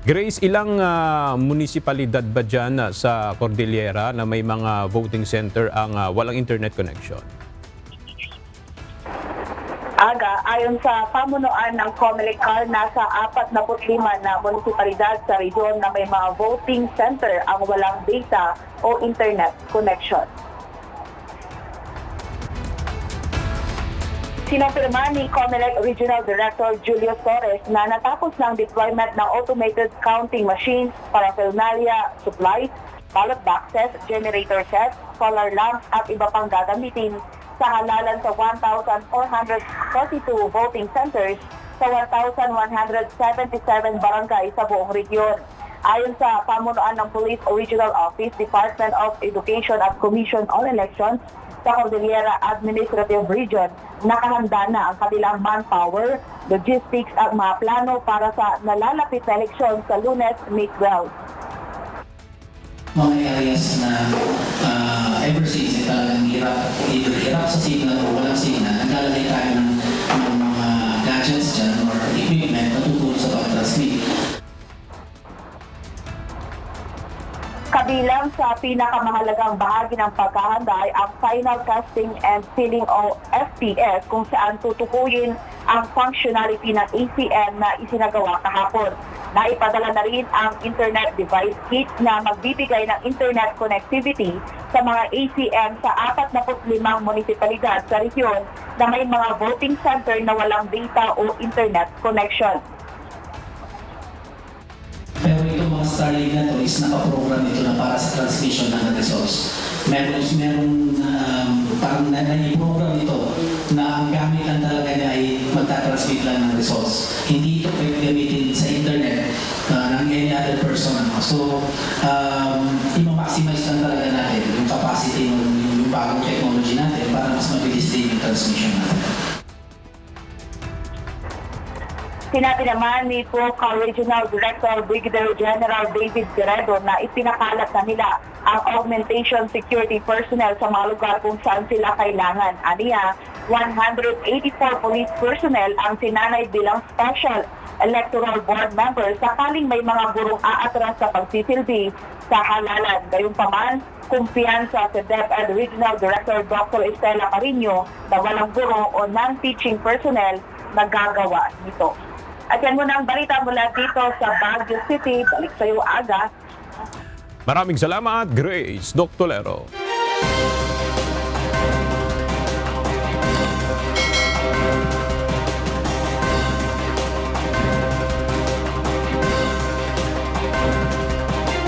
Grace, ilang munisipalidad ba dyan sa Cordillera na may mga voting center ang walang internet connection? Aga, ayon sa pamunuan ng COMELEC-CAR, nasa 45 na munisipalidad sa rehiyon na may mga voting center ang walang data o internet connection. Sinopirma ni COMELEC Regional Director Julius Torres na natapos ng deployment ng automated counting machines, paraphernalia, supplies, ballot boxes, generator sets, solar lamps at iba pang gagamitin sa halalan sa 1,442 voting centers sa 1,177 barangay sa buong region. Ayon sa pamunuan ng Police Regional Office, Department of Education at Commission on Elections sa Cordillera Administrative Region, nakahanda na ang kanilang manpower, logistics at mga plano para sa nalalapit na eleksyon sa Lunes, May 12. Mga areas na ever since talagang hirap sa signal o walang signal, naglalagay tayo ng mga gadgets dyan or equipment na tutulong sa pag-transmit. Kabilang sa pinakamahalagang bahagi ng paghahanda ay ang final casting and sealing o FPS, kung saan tutukuyin ang functionality ng ACM na isinagawa kahapon. Naipadala na rin ang internet device kit na magbibigay ng internet connectivity sa mga ACM sa 45 munisipalidad sa rehiyon na may mga voting center na walang data o internet connection. Pero itong mga Starlink na to is nakaprogram ito na para sa transmission ng results. Meron parang nai-program ito na ang gamit lang talaga niya ay magta-transmit lang ng results. Hindi ito pwede gamitin sa internet ng any other person. So, i-maximize lang talaga natin yung capacity yung bagong technology natin para mas mabilis din yung transmission natin. Sinabi naman ni POCA Regional Director Brigadier General David Guerrero na ipinakalat na nila ang augmentation security personnel sa mga lugar kung saan sila kailangan. Aniya, 184 police personnel ang sinanay bilang special electoral board members sakaling may mga gurong aatras sa pagsisilbi sa halalan. Gayunpaman, kumpiyansa sa DepEd Regional Director Dr. Estela Carino na walang guro o non-teaching personnel na gagawa nito. At yan muna ang balita mula dito sa Baguio City. Balik sa iyo, Aga. Maraming salamat, Grace Doctolero.